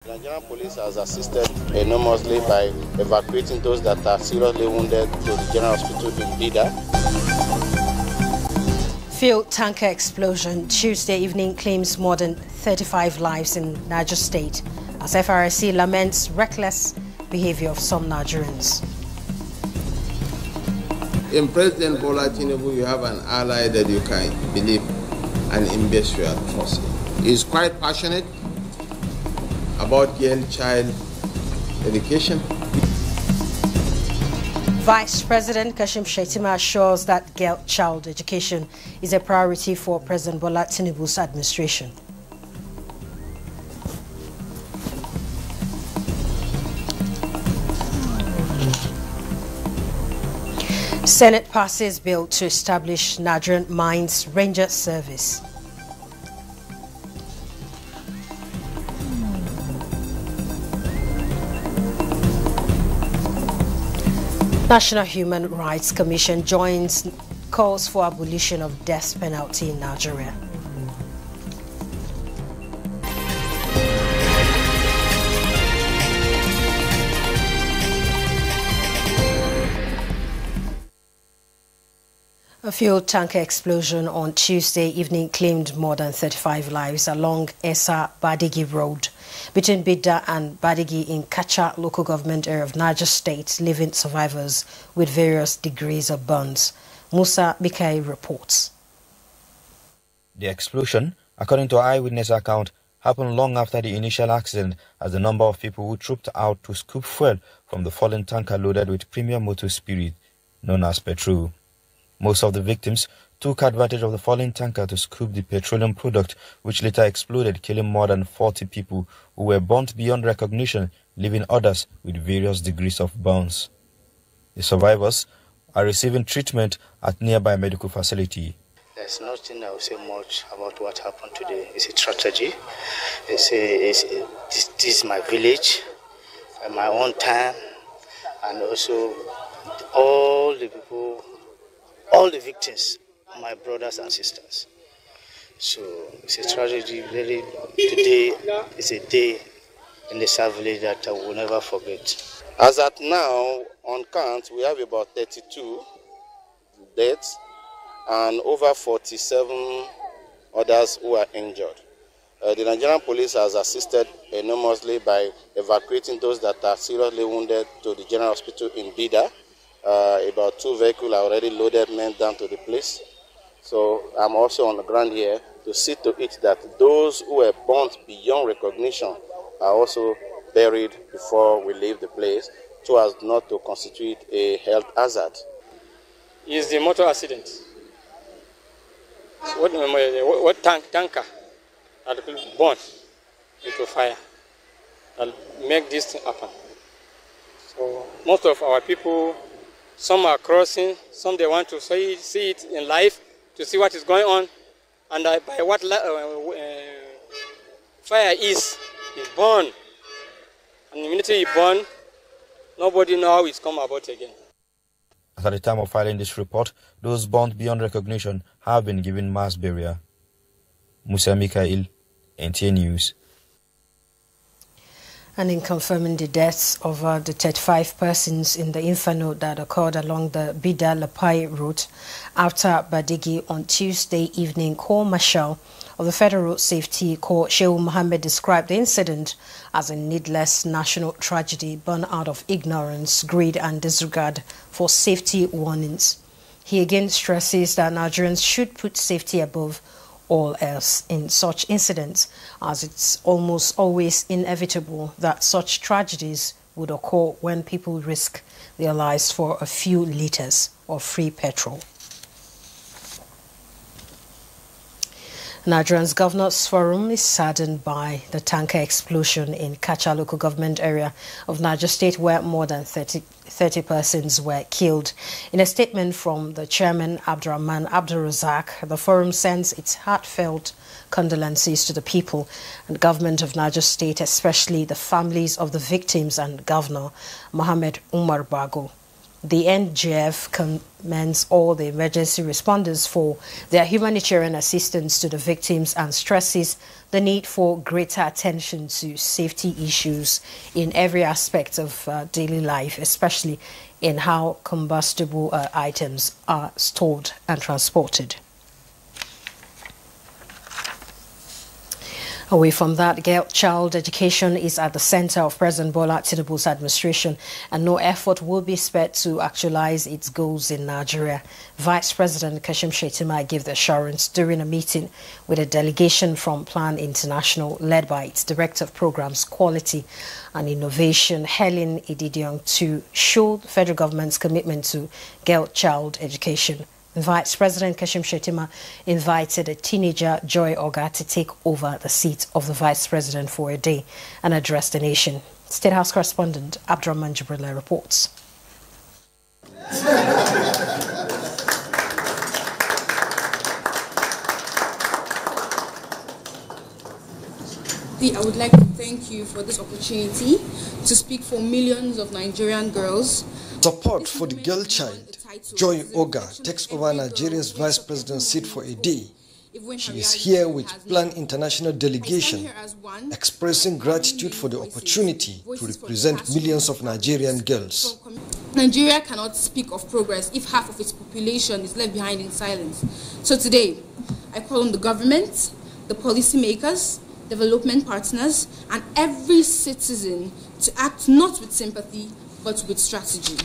The Nigerian police has assisted enormously by evacuating those that are seriously wounded to the general hospital in Bida. Fuel tanker explosion Tuesday evening claims more than 35 lives in Niger State as FRSC laments reckless behavior of some Nigerians. In President Bola Tinubu, you have an ally that you can believe and invest your trust in. He is quite passionate about girl child education. Vice President Kashim Shettima assures that girl child education is a priority for President Bola Tinubu's administration. Senate passes bill to establish Nigerian Mines Ranger Service. National Human Rights Commission joins calls for abolition of death penalty in Nigeria. A fuel tanker explosion on Tuesday evening claimed more than 35 lives along Esa-Badegi Road between Bida and Badegi in Kacha local government area of Niger State, leaving survivors with various degrees of burns. Musa Bikai reports. The explosion, according to eyewitness account, happened long after the initial accident as the number of people who trooped out to scoop fuel from the fallen tanker loaded with premium motor spirit, known as petrol. Most of the victims took advantage of the falling tanker to scoop the petroleum product, which later exploded, killing more than 40 people who were burnt beyond recognition, leaving others with various degrees of burns. The survivors are receiving treatment at nearby medical facility. There's nothing I will say much about what happened today. It's a tragedy. This is my village, and my own time, and also all the people, all the victims, my brothers and sisters. So it's a tragedy. Really, today is a day in the South Village that I will never forget. As at now, on count, we have about 32 deaths and over 47 others who are injured. The Nigerian police has assisted enormously by evacuating those that are seriously wounded to the general hospital in Bida. About 2 vehicles are already loaded, men down to the place. So I'm also on the ground here to see to it that those who were burnt beyond recognition are also buried before we leave the place, so as not to constitute a health hazard. It's the motor accident. What tanker that will burn into fire that make this thing happen. So most of our people, some are crossing, some they want to see it in life, to see what is going on, and by what fire is born. And immediately it's born, nobody knows how it's come about again. At the time of filing this report, those burnt beyond recognition have been given mass burial. Musa Mikhail, NTA News. And in confirming the deaths of the 35 persons in the inferno that occurred along the Bida-Lapai route after Badegi on Tuesday evening, Corps Marshal of the Federal Road Safety Corps, Shehu Mohammed, described the incident as a needless national tragedy born out of ignorance, greed and disregard for safety warnings. He again stresses that Nigerians should put safety above all else in such incidents, as it's almost always inevitable that such tragedies would occur when people risk their lives for a few liters of free petrol. Nigerian's Governors Forum is saddened by the tanker explosion in Kacha local government area of Niger State, where more than 30 persons were killed. In a statement from the chairman, Abdurrahman Abdurrazak, the forum sends its heartfelt condolences to the people and government of Niger State, especially the families of the victims and Governor Mohammed Umar Bago. The NGF commends all the emergency responders for their humanitarian assistance to the victims and stresses the need for greater attention to safety issues in every aspect of daily life, especially in how combustible items are stored and transported. Away from that, child education is at the center of President Bola Tinubu's administration, and no effort will be spared to actualize its goals in Nigeria. Vice President Kashim Shettima gave the assurance during a meeting with a delegation from Plan International led by its Director of Programs, Quality and Innovation, Helen Ididiong, to show the federal government's commitment to child education. Vice President Kashim Shettima invited a teenager, Joy Oga, to take over the seat of the Vice President for a day and address the nation. State House correspondent Abdurrahman Jibrila reports. I would like to thank you for this opportunity to speak for millions of Nigerian girls. Support for the girl child. Joy Oga takes over Nigeria's vice president seat for a day. She is here with Plan International delegation, expressing gratitude for the opportunity to represent millions of Nigerian girls. Nigeria cannot speak of progress if half of its population is left behind in silence. So today, I call on the government, the policymakers, development partners, and every citizen to act not with sympathy, but with strategy.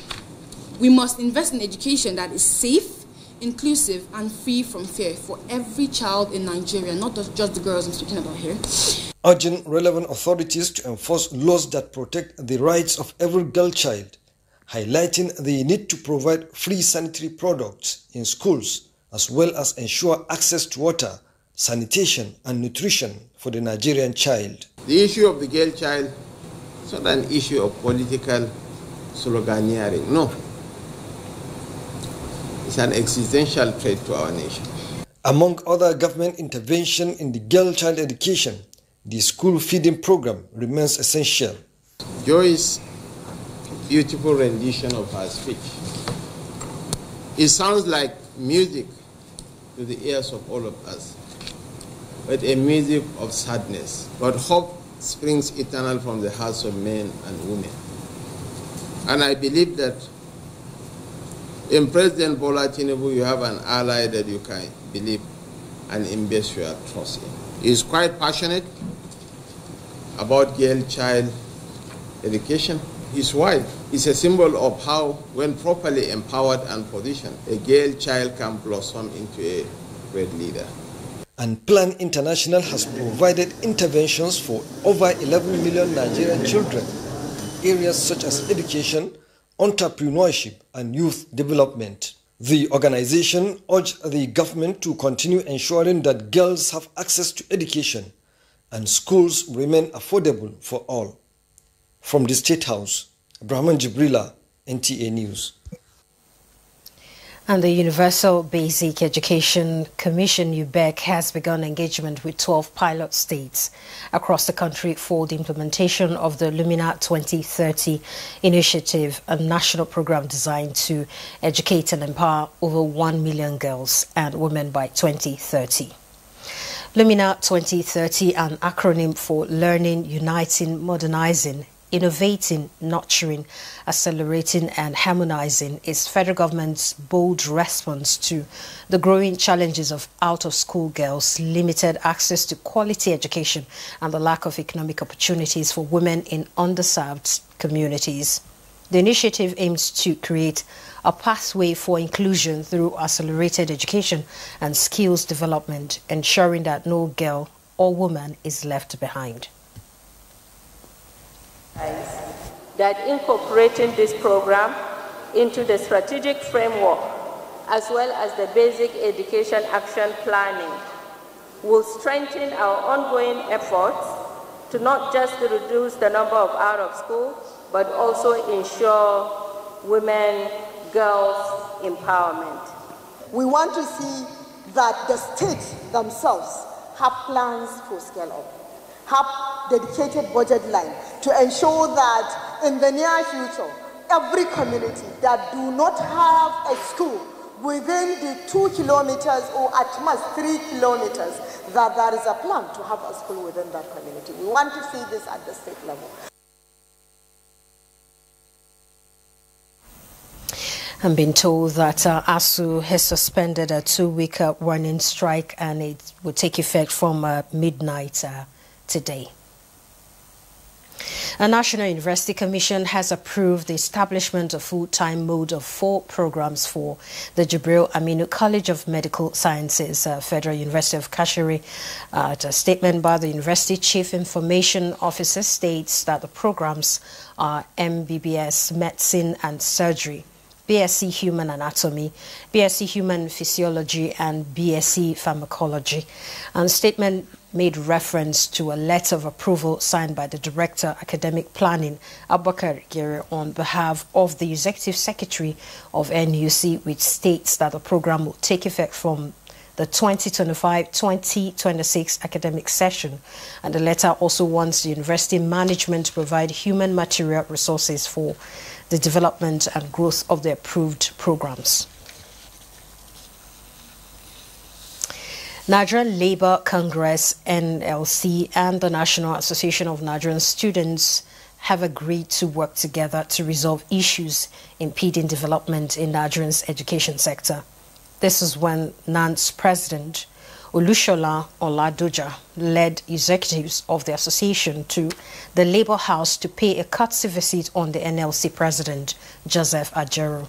We must invest in education that is safe, inclusive, and free from fear for every child in Nigeria, not just the girls I'm speaking about here. Urging relevant authorities to enforce laws that protect the rights of every girl child, highlighting the need to provide free sanitary products in schools, as well as ensure access to water, sanitation, and nutrition for the Nigerian child. The issue of the girl child is not an issue of political sloganeering, no. It's an existential threat to our nation. Among other government intervention in the girl child education, the school feeding program remains essential. Joy's beautiful rendition of her speech. It sounds like music to the ears of all of us, but a music of sadness. But hope springs eternal from the hearts of men and women. And I believe that in President Bola Tinubu, you have an ally that you can believe and invest your trust in. He is quite passionate about girl child education. His wife is a symbol of how, when properly empowered and positioned, a girl child can blossom into a great leader. And Plan International has provided interventions for over 11 million Nigerian children in areas such as education, entrepreneurship, and youth development. The organization urged the government to continue ensuring that girls have access to education and schools remain affordable for all. From the State House, Abdurrahman Jibrila, NTA News. And the Universal Basic Education Commission, UBEC, has begun engagement with 12 pilot states across the country for the implementation of the Lumina 2030 initiative, a national program designed to educate and empower over 1 million girls and women by 2030. Lumina 2030, an acronym for Learning, Uniting, Modernizing, Innovating, Nurturing, Accelerating and Harmonizing, is federal government's bold response to the growing challenges of out-of-school girls, limited access to quality education, and the lack of economic opportunities for women in underserved communities. The initiative aims to create a pathway for inclusion through accelerated education and skills development, ensuring that no girl or woman is left behind. That incorporating this program into the strategic framework as well as the basic education action planning will strengthen our ongoing efforts to not just reduce the number of out of school, but also ensure women, girls empowerment. We want to see that the states themselves have plans for scale up, have dedicated budget line to ensure that in the near future, every community that do not have a school within the 2 kilometers or at most 3 kilometers, that there is a plan to have a school within that community. We want to see this at the state level. I'm being told that ASU has suspended a 2-week running strike, and it will take effect from midnight today. A National University Commission has approved the establishment of full-time mode of 4 programs for the Jibril Aminu College of Medical Sciences, Federal University of Kashiri. A statement by the University Chief Information Officer states that the programs are MBBS, Medicine and Surgery, BSc Human Anatomy, BSc Human Physiology, and BSc Pharmacology. And the statement made reference to a letter of approval signed by the Director, Academic Planning, Abubakar Gere, on behalf of the Executive Secretary of NUC, which states that the program will take effect from the 2025-2026 academic session. And the letter also wants the university management to provide human material resources for the development and growth of the approved programs. Nigerian Labour Congress, NLC, and the National Association of Nigerian Students have agreed to work together to resolve issues impeding development in Nigeria's education sector. This is when NAN's president, Olushola Oladoja, led executives of the association to the Labour House to pay a courtesy visit on the NLC president, Joseph Ajero.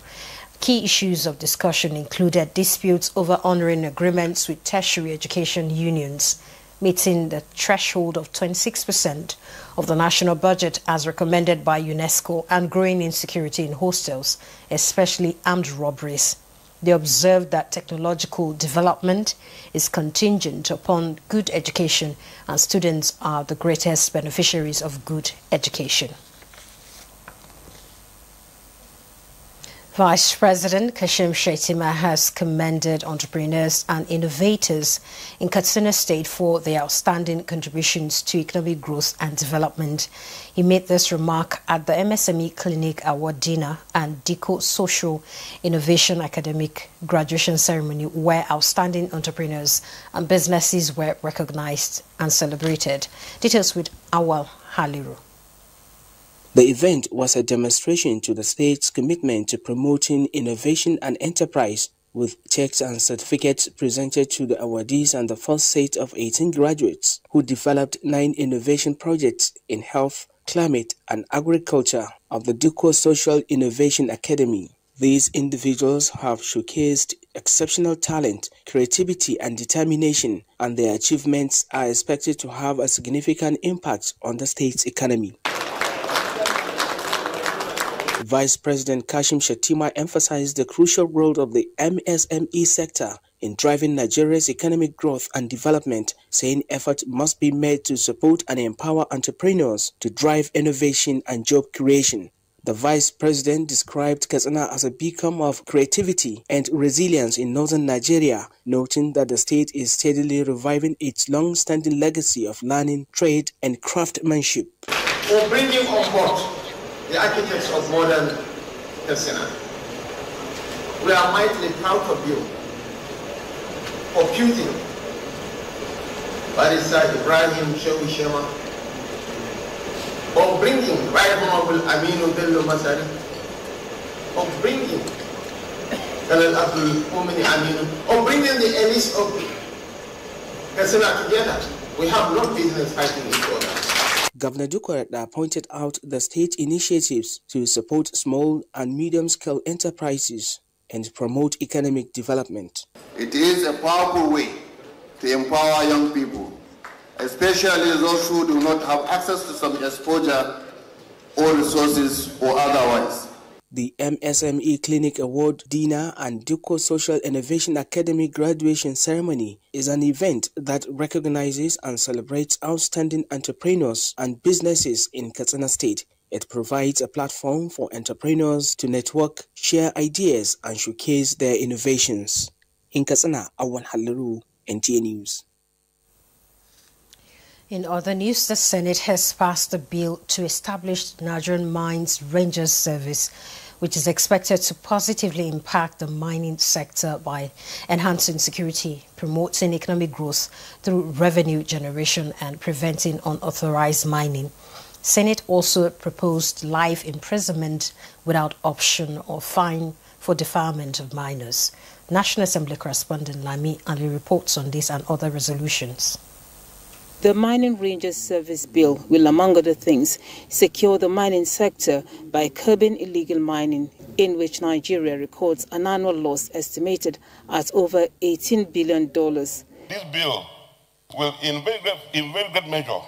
Key issues of discussion included disputes over honouring agreements with tertiary education unions, meeting the threshold of 26% of the national budget as recommended by UNESCO, and growing insecurity in hostels, especially armed robberies. They observed that technological development is contingent upon good education, and students are the greatest beneficiaries of good education. Vice President Kashim Shettima has commended entrepreneurs and innovators in Katsina State for their outstanding contributions to economic growth and development. He made this remark at the MSME Clinic Award Dinner and DICO Social Innovation Academic Graduation Ceremony, where outstanding entrepreneurs and businesses were recognized and celebrated. Details with Awal Haliru. The event was a demonstration to the state's commitment to promoting innovation and enterprise, with checks and certificates presented to the awardees and the first set of 18 graduates who developed 9 innovation projects in health, climate, and agriculture of the DICO Social Innovation Academy. These individuals have showcased exceptional talent, creativity, and determination, and their achievements are expected to have a significant impact on the state's economy. Vice President Kashim Shettima emphasized the crucial role of the MSME sector in driving Nigeria's economic growth and development, saying effort must be made to support and empower entrepreneurs to drive innovation and job creation. The Vice President described Katsina as a beacon of creativity and resilience in northern Nigeria, noting that the state is steadily reviving its long-standing legacy of learning, trade, and craftsmanship. For bringing on board the architects of modern Katsina, we are mightily proud of you. For Putin, Barrister Ibrahim Shehu Shema, of bringing Right Honorable Aminu Bello Masari, of bringing Colonel Abdul Umini Aminu, of bringing the elites of Katsina together. We have no business fighting each other. Governor Dukoreda pointed out the state initiatives to support small and medium-scale enterprises and promote economic development. It is a powerful way to empower young people, especially those who do not have access to some exposure or resources or otherwise. The MSME Clinic Award Dinner and DICO Social Innovation Academy graduation ceremony is an event that recognizes and celebrates outstanding entrepreneurs and businesses in Katsina State. It provides a platform for entrepreneurs to network, share ideas, and showcase their innovations. In Katsina, Awal Haliru, NTA News. In other news, the Senate has passed a bill to establish Nigerian Mines Rangers Service, which is expected to positively impact the mining sector by enhancing security, promoting economic growth through revenue generation, and preventing unauthorized mining. Senate also proposed life imprisonment without option or fine for defilement of minors. National Assembly correspondent Lami Ali reports on this and other resolutions. The Mining Rangers Service Bill will, among other things, secure the mining sector by curbing illegal mining, in which Nigeria records an annual loss estimated at over $18 billion. This bill will, in very great measure,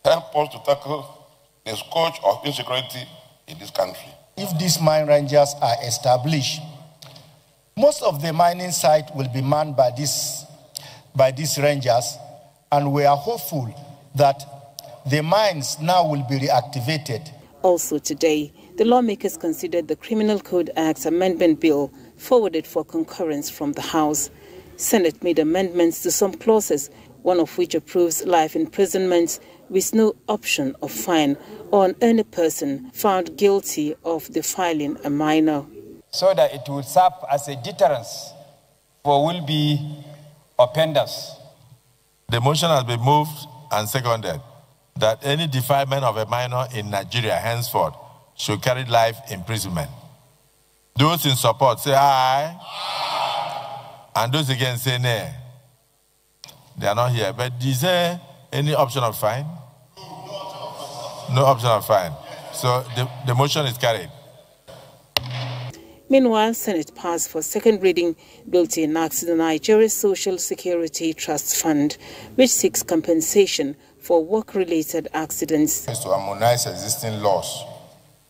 help us to tackle the scourge of insecurity in this country. If these mine rangers are established, most of the mining site will be manned by these rangers, and we are hopeful that the mines now will be reactivated. Also today, the lawmakers considered the Criminal Code Act Amendment Bill forwarded for concurrence from the House. Senate made amendments to some clauses, one of which approves life imprisonment with no option of fine on any person found guilty of defiling a minor. So that it will serve as a deterrence for will-be offenders. The motion has been moved and seconded that any defilement of a minor in Nigeria henceforth should carry life imprisonment. Those in support say aye. Aye. And those against say nay. They are not here. But is there any option of fine? No option of fine. So the motion is carried. Meanwhile, Senate passed for second reading bill to enact the Nigeria Social Security Trust Fund, which seeks compensation for work-related accidents. Is to harmonize existing laws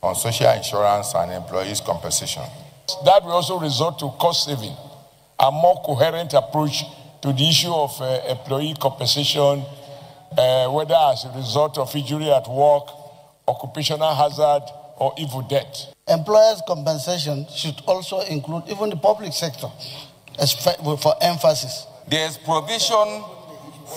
on social insurance and employees' compensation. That will also result to cost saving, a more coherent approach to the issue of employee compensation, whether as a result of injury at work, occupational hazard, or evil death. Employers' compensation should also include even the public sector, for emphasis. There is provision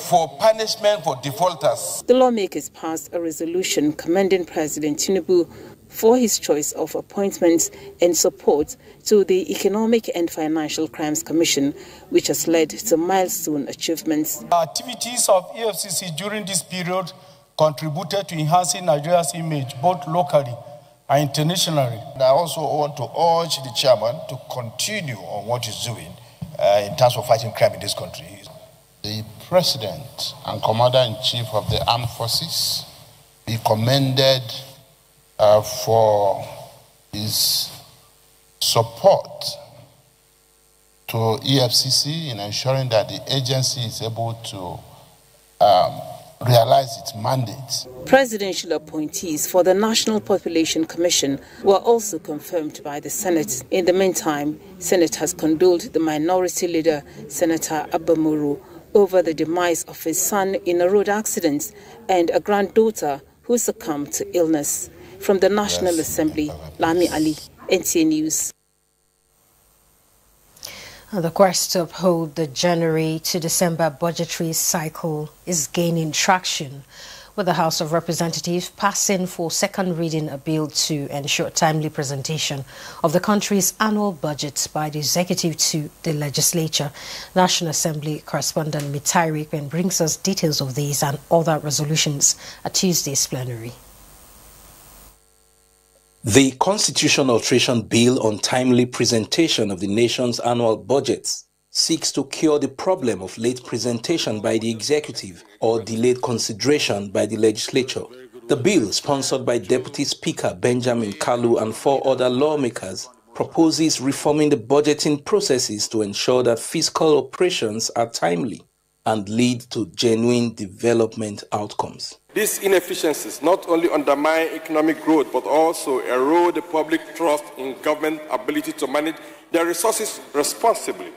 for punishment for defaulters. The lawmakers passed a resolution commending President Tinubu for his choice of appointments and support to the Economic and Financial Crimes Commission, which has led to milestone achievements. Activities of EFCC during this period contributed to enhancing Nigeria's image both locally and internationally. I also want to urge the chairman to continue on what he's doing in terms of fighting crime in this country. The President and Commander-in-Chief of the Armed Forces be commended for his support to EFCC in ensuring that the agency is able to realize its mandate. Presidential appointees for the National Population Commission were also confirmed by the Senate. In the meantime, Senate has condoled the minority leader, Senator Abamuru, over the demise of his son in a road accident and a granddaughter who succumbed to illness. From the National Assembly, Lami Ali, NTA News. The quest to uphold the January to December budgetary cycle is gaining traction, with the House of Representatives passing for second reading a bill to ensure timely presentation of the country's annual budget by the executive to the legislature. National Assembly correspondent Mitai Rikwen brings us details of these and other resolutions at Tuesday's plenary. The Constitution Alteration Bill on timely presentation of the nation's annual budgets seeks to cure the problem of late presentation by the executive or delayed consideration by the legislature. The bill, sponsored by Deputy Speaker Benjamin Kalu and 4 other lawmakers, proposes reforming the budgeting processes to ensure that fiscal operations are timely and lead to genuine development outcomes. These inefficiencies not only undermine economic growth but also erode the public trust in government ability to manage their resources responsibly.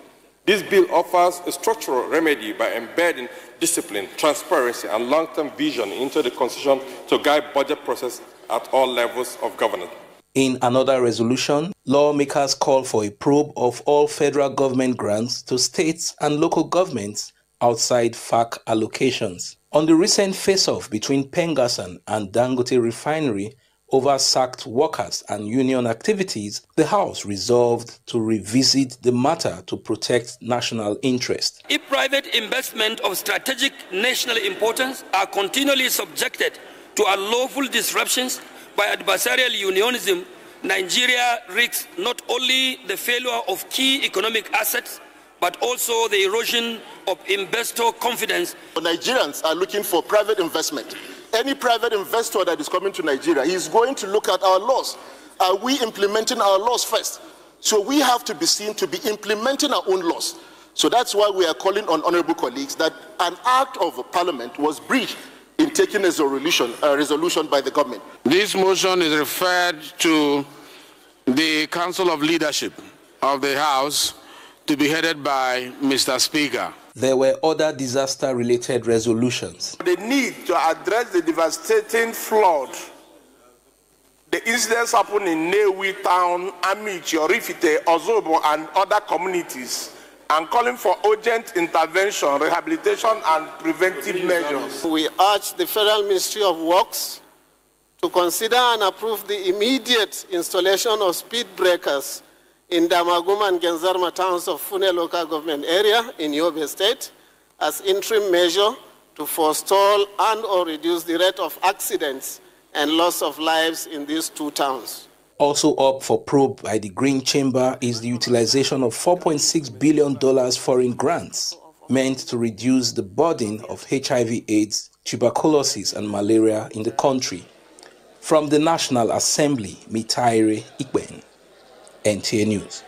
This bill offers a structural remedy by embedding discipline, transparency, and long-term vision into the Constitution to guide budget process at all levels of governance. In another resolution, lawmakers call for a probe of all federal government grants to states and local governments outside FAC allocations. On the recent face-off between Pengassan and Dangote Refinery over sacked workers and union activities, the House resolved to revisit the matter to protect national interest. If private investment of strategic national importance are continually subjected to unlawful disruptions by adversarial unionism, Nigeria risks not only the failure of key economic assets, but also the erosion of investor confidence. Nigerians are looking for private investment. Any private investor that is coming to Nigeria, he's going to look at our laws. Are we implementing our laws first? So we have to be seen to be implementing our own laws. So that's why we are calling on honorable colleagues that an act of parliament was breached in taking a resolution by the government. This motion is referred to the Council of Leadership of the House to be headed by Mr. Speaker. There were other disaster-related resolutions. The need to address the devastating flood. The incidents happened in Newi Town, Amichi, Orifite, Ozobo, and other communities, and calling for urgent intervention, rehabilitation, and preventive measures. We urge the Federal Ministry of Works to consider and approve the immediate installation of speed breakers in Damaguma and Genzarma towns of Fune local government area in Yobe State as interim measure to forestall and or reduce the rate of accidents and loss of lives in these two towns. Also up for probe by the Green Chamber is the utilization of $4.6 billion foreign grants meant to reduce the burden of HIV/AIDS, tuberculosis and malaria in the country. From the National Assembly, Mitaire Ikben, NTA News.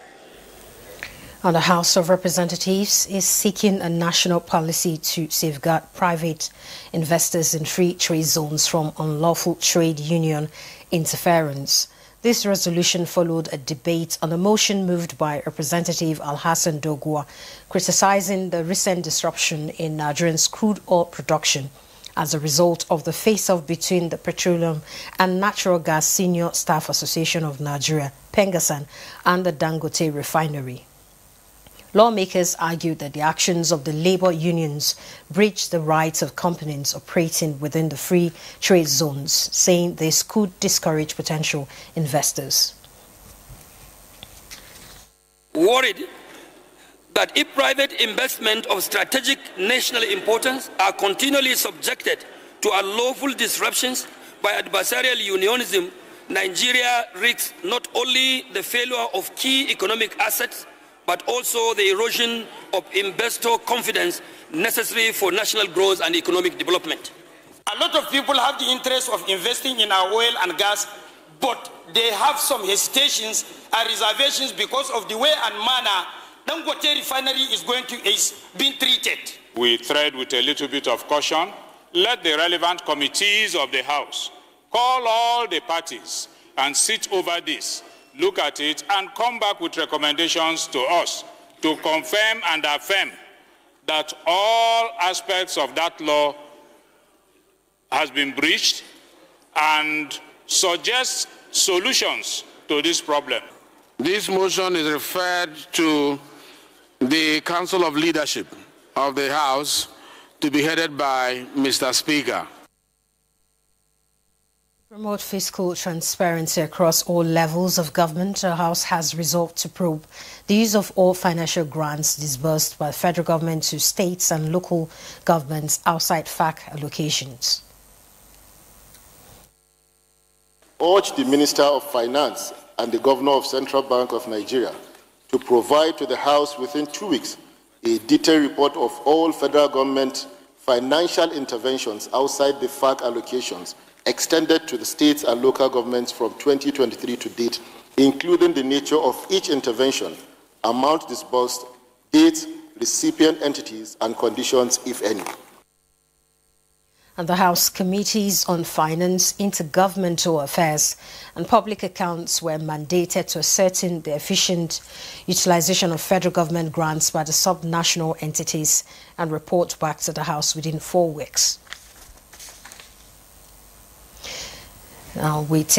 And the House of Representatives is seeking a national policy to safeguard private investors in free trade zones from unlawful trade union interference. This resolution followed a debate on a motion moved by Representative Alhassan Dogwa, criticizing the recent disruption in Nigerian's crude oil production as a result of the face-off between the Petroleum and Natural Gas Senior Staff Association of Nigeria, Pengassan, and the Dangote Refinery. Lawmakers argued that the actions of the labor unions breach the rights of companies operating within the free trade zones, saying this could discourage potential investors. Worried that if private investment of strategic national importance are continually subjected to unlawful disruptions by adversarial unionism, Nigeria risks not only the failure of key economic assets, but also the erosion of investor confidence necessary for national growth and economic development. A lot of people have the interest of investing in our oil and gas, but they have some hesitations and reservations because of the way and manner Dangote Refinery is being treated. We tread with a little bit of caution. Let the relevant committees of the House call all the parties and sit over this, look at it, and come back with recommendations to us to confirm and affirm that all aspects of that law has been breached and suggest solutions to this problem. This motion is referred to the Council of Leadership of the House to be headed by Mr. Speaker. To promote fiscal transparency across all levels of government, the House has resolved to probe the use of all financial grants disbursed by the federal government to states and local governments outside FAC allocations. Urge the Minister of Finance and the Governor of Central Bank of Nigeria to provide to the House within 2 weeks a detailed report of all federal government financial interventions outside the FAC allocations extended to the states and local governments from 2023 to date, including the nature of each intervention, amount disbursed, dates, recipient entities, and conditions, if any. And the House Committees on Finance, Intergovernmental Affairs and Public Accounts were mandated to ascertain the efficient utilization of federal government grants by the subnational entities and report back to the House within 4 weeks. Now we take